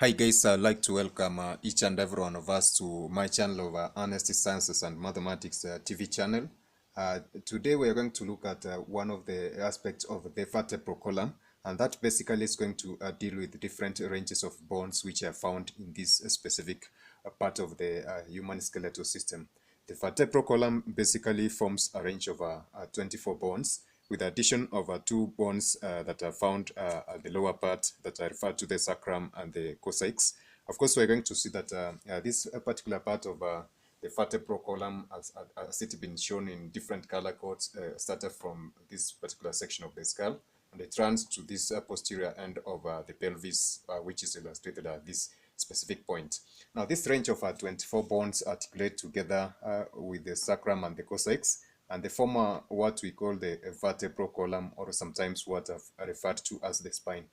Hi guys, I'd like to welcome each and every one of us to my channel of Honesty Sciences and Mathematics TV channel. Today we are going to look at one of the aspects of the vertebral column, and that basically is going to deal with different ranges of bones which are found in this specific part of the human skeletal system. The vertebral column basically forms a range of 24 bones, with the addition of two bones that are found at the lower part that are referred to the sacrum and the coccyx. Of course, we're going to see that this particular part of the vertebral column has it been shown in different color codes, started from this particular section of the skull, and it runs to this posterior end of the pelvis, which is illustrated at this specific point. Now, this range of 24 bones articulate together with the sacrum and the coccyx, and they form what we call the vertebral column, or sometimes what are referred to as the spine.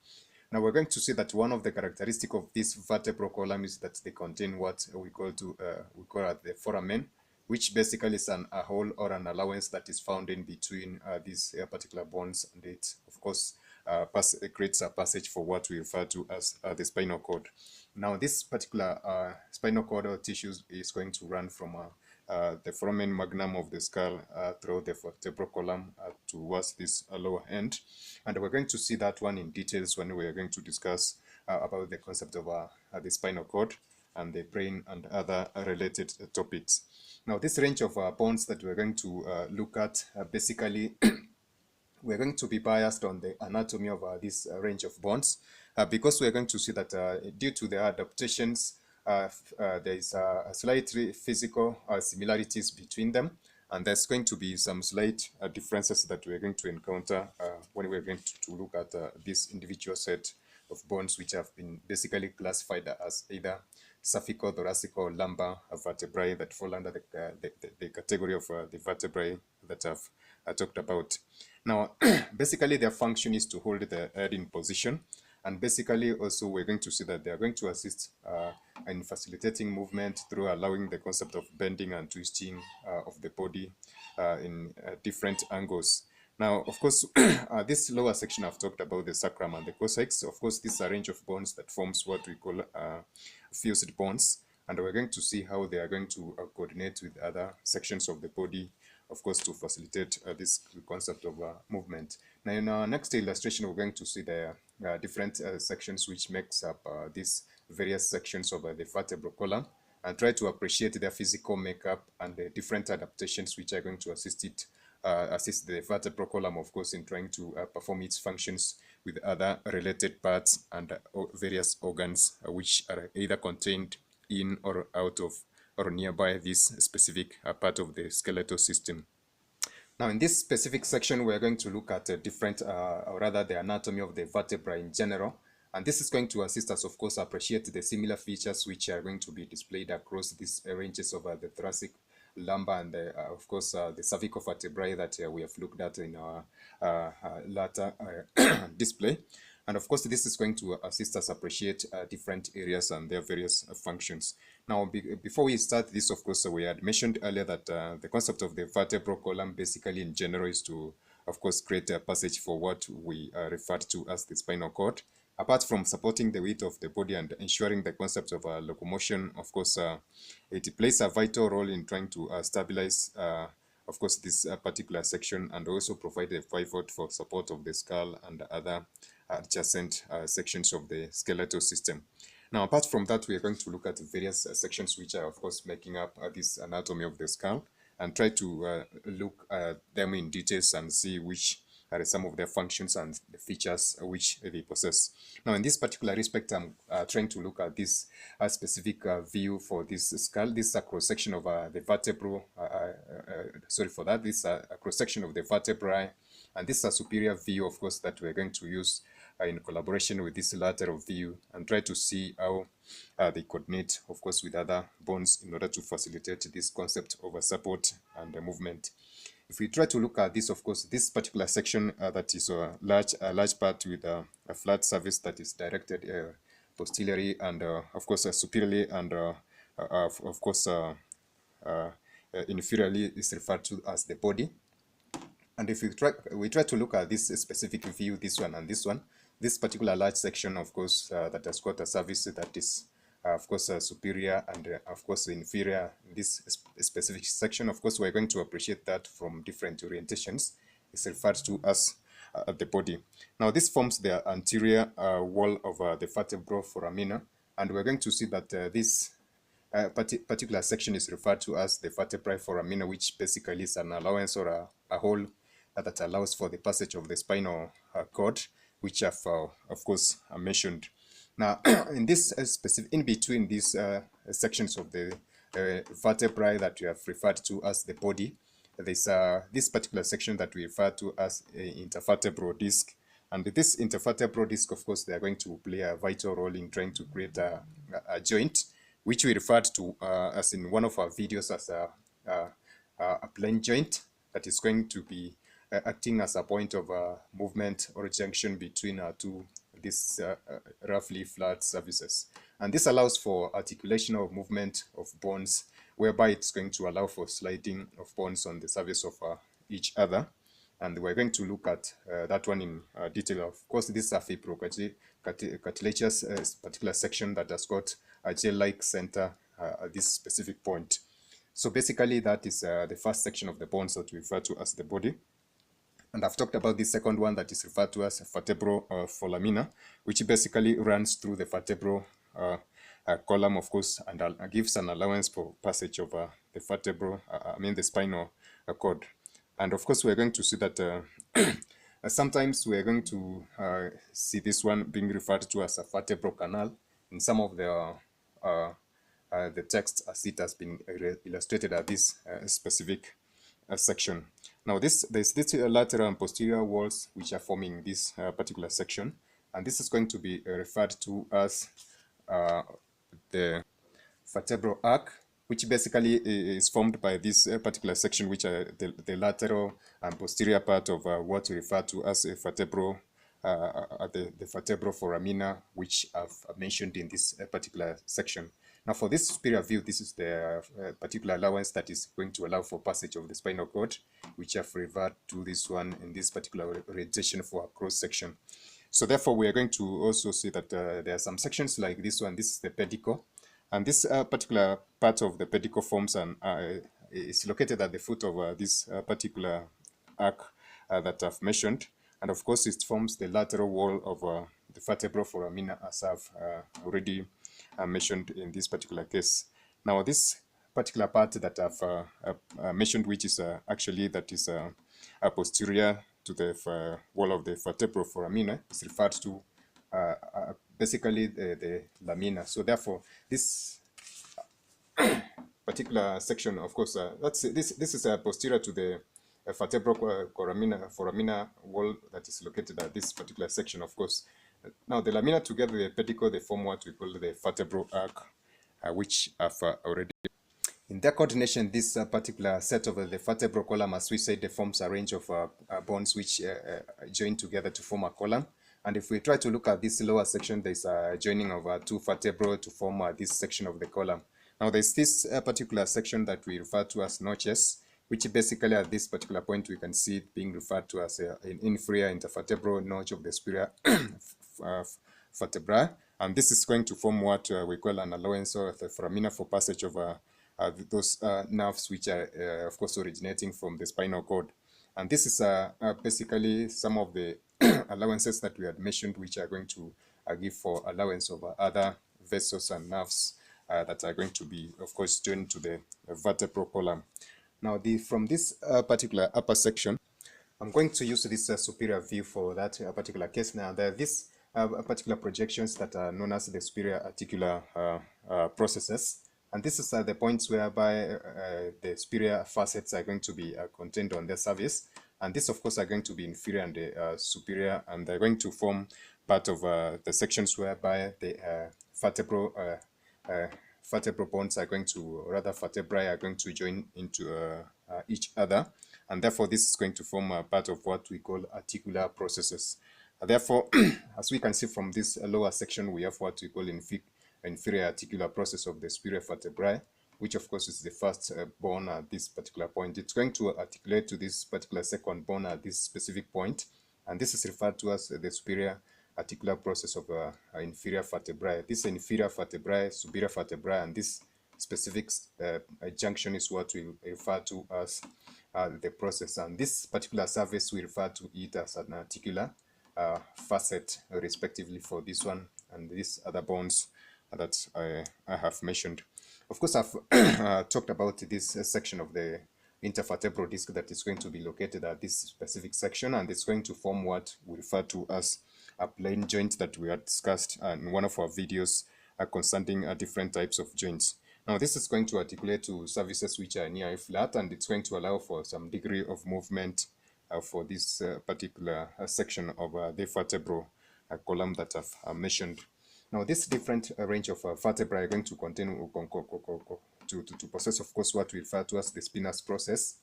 Now we're going to see that one of the characteristics of this vertebral column is that they contain what we call the foramen, which basically is a hole or an allowance that is found in between these particular bones, and it of course creates a passage for what we refer to as the spinal cord. Now this particular spinal cord or tissues is going to run from the foramen magnum of the skull through the vertebral column towards this lower end, and we're going to see that one in details when we are going to discuss about the concept of the spinal cord and the brain and other related topics. Now this range of bones that we're going to look at basically we're going to be biased on the anatomy of this range of bones because we're going to see that due to the adaptations, there is slightly physical similarities between them, and there's going to be some slight differences that we're going to encounter when we're going to look at this individual set of bones, which have been basically classified as either cervical, thoracic, or lumbar vertebrae that fall under the category of the vertebrae that I've talked about. Now, basically their function is to hold the head in position, and basically also we're going to see that they are going to assist in facilitating movement through allowing the concept of bending and twisting of the body in different angles. Now, of course, this lower section I've talked about the sacrum and the coccyx. Of course, this is a range of bones that forms what we call fused bones, and we're going to see how they are going to coordinate with other sections of the body, of course, to facilitate this concept of movement. Now, in our next illustration, we're going to see the different sections which makes up these various sections of the vertebral column, and try to appreciate their physical makeup and the different adaptations which are going to assist the vertebral column, of course, in trying to perform its functions with other related parts and various organs which are either contained in or out of or nearby this specific part of the skeletal system. Now, in this specific section, we're going to look at or rather the anatomy of the vertebra in general. And this is going to assist us, of course, appreciate the similar features which are going to be displayed across these ranges of the thoracic, lumbar, and of course the cervical vertebrae that we have looked at in our latter display. And of course, this is going to assist us appreciate different areas and their various functions. Now, before we start this, of course, we had mentioned earlier that the concept of the vertebral column basically in general is to, of course, create a passage for what we refer to as the spinal cord. Apart from supporting the weight of the body and ensuring the concept of locomotion, of course, it plays a vital role in trying to stabilize, of course, this particular section, and also provide a pivot for support of the skull and other adjacent sections of the skeletal system. Now, apart from that, we are going to look at various sections which are, of course, making up this anatomy of the skull, and try to look at them in details and see which are some of their functions and the features which they possess. Now, in this particular respect, I'm trying to look at this specific view for this skull. This is a cross-section of the vertebral, sorry for that, this is a cross-section of the vertebrae, and this is a superior view, of course, that we're going to use in collaboration with this lateral view, and try to see how they coordinate, of course, with other bones in order to facilitate this concept of support and movement. If we try to look at this, of course, this particular section that is a large part with a flat surface that is directed posteriorly and, of course, superiorly, and, of course, inferiorly is referred to as the body. And if we try to look at this specific view, this one and this one, this particular large section, of course, that has got a surface that is, of course, superior and, of course, inferior. In this specific section, of course, we're going to appreciate that from different orientations. It's referred to as the body. Now, this forms the anterior wall of the vertebral foramina, and we're going to see that this particular section is referred to as the vertebral foramina, which basically is an allowance or a hole that allows for the passage of the spinal cord, which I've, of course, mentioned. Now, in this specific, in between these sections of the vertebrae that we have referred to as the body, there's this particular section that we refer to as intervertebral disc. And this intervertebral disc, of course, they are going to play a vital role in trying to create a joint, which we referred to as in one of our videos as a plane joint that is going to be acting as a point of movement or junction between two these roughly flat surfaces. And this allows for articulation of movement of bones, whereby it's going to allow for sliding of bones on the surface of each other. And we're going to look at that one in detail. Of course, this is a fibrocartilaginous particular section that has got a gel-like center at this specific point. So basically, that is the first section of the bones that we refer to as the body. And I've talked about the second one that is referred to as vertebral foramina, which basically runs through the vertebral column, of course, and gives an allowance for passage of the vertebral, the spinal cord. And of course, we're going to see that sometimes we're going to see this one being referred to as a vertebral canal in some of the text as it has been illustrated at this specific section. Now, there's this lateral and posterior walls which are forming this particular section, and this is going to be referred to as the vertebral arc, which basically is formed by this particular section, which are the lateral and posterior part of what we refer to as a vertebral, the vertebral foramina, which I've mentioned in this particular section. Now, for this superior view, this is the particular allowance that is going to allow for passage of the spinal cord, which I've referred to this one in this particular orientation for a cross section. So therefore, we are going to also see that there are some sections like this one. This is the pedicle, and this particular part of the pedicle forms and is located at the foot of this particular arc that I've mentioned. And of course, it forms the lateral wall of the vertebral foramina, as I've already mentioned in this particular case. Now, this particular part that I've mentioned, which is actually that is posterior to the wall of the vertebral foramina, is referred to basically the lamina. So therefore, this particular section, of course, this is posterior to the vertebral foramina wall that is located at this particular section, of course. Now, the lamina together with the pedicle, they form what we call the vertebral arc, which I've already. In their coordination, this particular set of the vertebral column, as we said, they forms a range of bones which join together to form a column. And if we try to look at this lower section, there's a joining of two vertebrae to form this section of the column. Now, there's this particular section that we refer to as notches, which basically at this particular point we can see it being referred to as an inferior intervertebral notch of the superior vertebra, and this is going to form what we call an allowance or the foramina for passage of those nerves which are of course originating from the spinal cord. And this is basically some of the allowances that we had mentioned, which are going to give for allowance of other vessels and nerves that are going to be, of course, joined to the vertebral column. Now, from this particular upper section, I'm going to use this superior view for that particular case. Now, there are these particular projections that are known as the superior articular processes. And this is the points whereby the superior facets are going to be contained on their surface. And this, of course, are going to be inferior and superior, and they're going to form part of the sections whereby the vertebral bones are going to, or rather vertebrae are going to join into each other. And therefore, this is going to form a part of what we call articular processes. Therefore, as we can see from this lower section, we have what we call inferior articular process of the superior vertebrae, which of course is the first bone at this particular point. It's going to articulate to this particular second bone at this specific point, and this is referred to as the superior articular process of inferior vertebrae. This inferior vertebrae, superior vertebrae, and this specific junction is what we refer to as the process. And this particular surface, we refer to it as an articular facet, respectively, for this one and these other bones that I have mentioned. Of course, I've talked about this section of the intervertebral disc that is going to be located at this specific section, and it's going to form what we refer to as a plane joint that we had discussed in one of our videos concerning different types of joints. Now, this is going to articulate to surfaces which are near flat, and it's going to allow for some degree of movement for this particular section of the vertebral column that I've mentioned. Now, this different range of vertebrae are going to contain to possess, of course, what we refer to as the spinous process,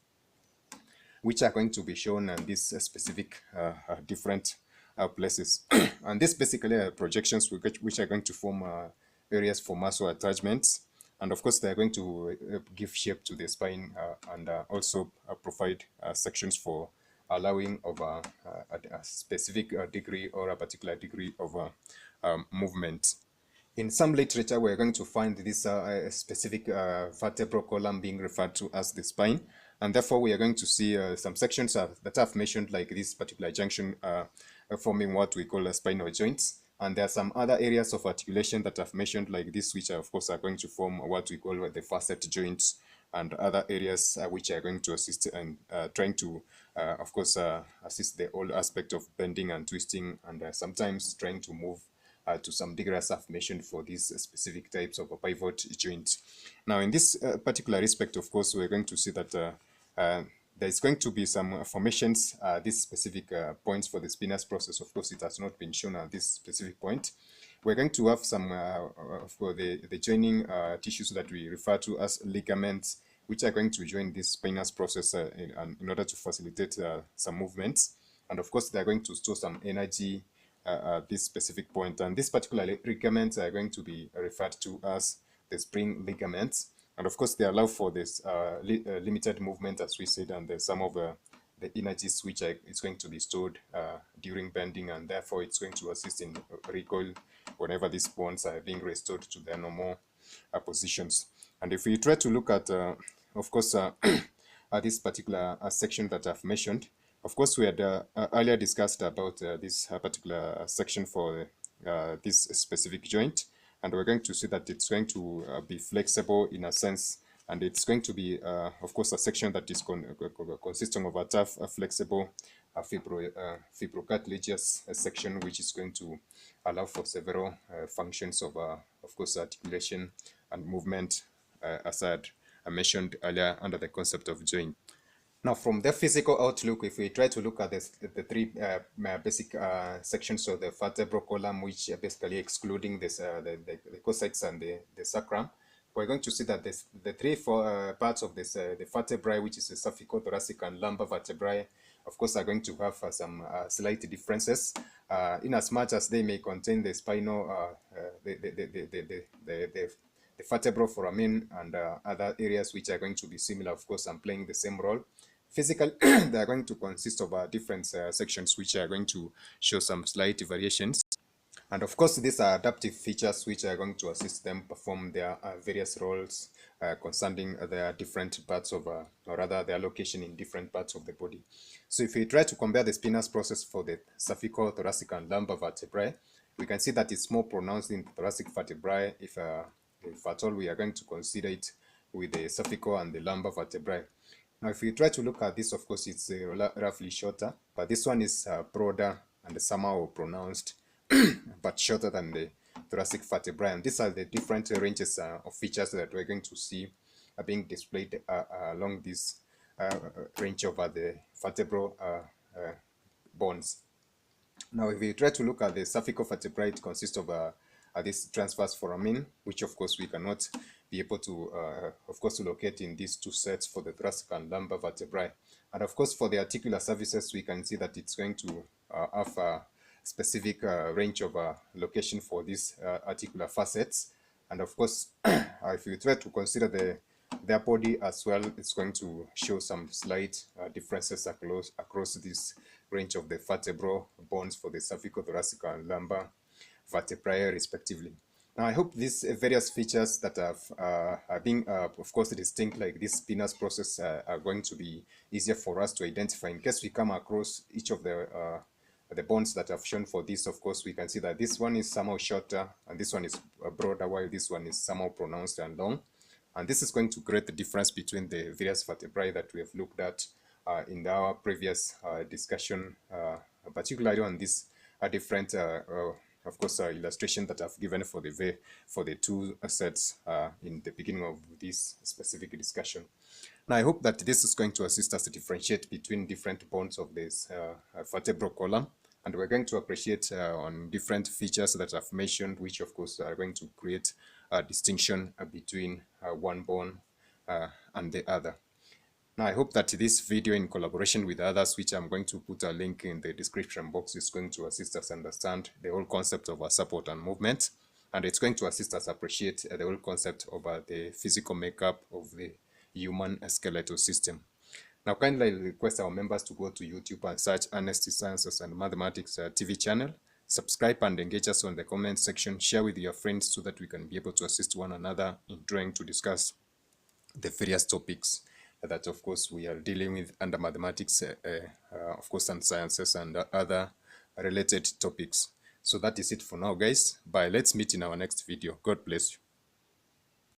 which are going to be shown in these specific different places. And this basically are projections which are going to form areas for muscle attachments. And of course, they are going to give shape to the spine and also provide sections for allowing of a specific degree or a particular degree of movement. In some literature, we're going to find this specific vertebral column being referred to as the spine, and therefore we are going to see some sections that I've mentioned, like this particular junction forming what we call spinal joints. And there are some other areas of articulation that I've mentioned, like this, which are, of course, are going to form what we call the facet joints, and other areas which are going to assist in trying to, of course, assist the whole aspect of bending and twisting, and sometimes trying to move to some degree, as I've mentioned, for these specific types of pivot joints. Now, in this particular respect, of course, we're going to see that there's going to be some formations, these specific points for the spinous process. Of course, it has not been shown at this specific point. We're going to have some for the joining tissues that we refer to as ligaments, which are going to join this spinous process in order to facilitate some movements. And of course, they're going to store some energy at this specific point. And these particular ligaments are going to be referred to as the spring ligaments. And of course, they allow for this limited movement, as we said, and some of the energies which is going to be stored during bending, and therefore it's going to assist in recoil whenever these bones are being restored to their normal positions. And if we try to look at, of course, this particular section that I've mentioned, of course, we had earlier discussed about this particular section for this specific joint, and we're going to see that it's going to be flexible in a sense, and it's going to be, of course, a section that is consisting of a tough, flexible, fibrocartilaginous section, which is going to allow for several functions of course, articulation and movement, as I had mentioned earlier under the concept of joint. Now, from the physical outlook, if we try to look at the three basic sections of the vertebral column, which are basically excluding this, the coccyx and the sacrum, we're going to see that the three parts of this, the vertebrae, which is the cervical, thoracic, and lumbar vertebrae, of course, are going to have some slight differences, in as much as they may contain the spinal, the vertebral foramen and other areas which are going to be similar, of course, and playing the same role. Physically, they are going to consist of different sections which are going to show some slight variations. And of course, these are adaptive features which are going to assist them perform their various roles concerning their different parts of, or rather their location in different parts of the body. So if we try to compare the spinous process for the cervical, thoracic, and lumbar vertebrae, we can see that it's more pronounced in the thoracic vertebrae if at all we are going to consider it with the cervical and the lumbar vertebrae. Now, if we try to look at this, of course, it's roughly shorter, but this one is broader and somehow pronounced, but shorter than the thoracic vertebrae. And these are the different ranges of features that we're going to see being displayed along this range of the vertebral bones. Now, if we try to look at the cervical vertebrae, it consists of this transverse foramen, which of course we cannot be able to, of course, locate in these two sets for the thoracic and lumbar vertebrae. And of course, for the articular surfaces, we can see that it's going to have a specific range of location for these articular facets. And of course, if you try to consider their body as well, it's going to show some slight differences across this range of the vertebral bones for the cervical, thoracic, and lumbar vertebrae respectively. Now, I hope these various features that are being, of course, distinct, like this spinous process, are going to be easier for us to identify in case we come across each of the bonds that I've shown for this. Of course, we can see that this one is somehow shorter and this one is broader, while this one is somehow pronounced and long. And this is going to create the difference between the various vertebrae that we have looked at in our previous discussion, particularly on this different, of course, illustration that I've given for the two sets in the beginning of this specific discussion. Now, I hope that this is going to assist us to differentiate between different bones of this vertebral column, and we're going to appreciate on different features that I've mentioned, which of course are going to create a distinction between one bone and the other. Now, I hope that this video, in collaboration with others, which I'm going to put a link in the description box, is going to assist us understand the whole concept of support and movement, and it's going to assist us appreciate the whole concept of the physical makeup of the human skeletal system. Now, kindly request our members to go to YouTube and search Honesty Sciences and Mathematics TV channel. Subscribe and engage us on the comment section. Share with your friends so that we can be able to assist one another in trying to discuss the various topics that, of course, we are dealing with under mathematics, of course, and sciences and other related topics. So that is it for now, guys. Bye. Let's meet in our next video. God bless you.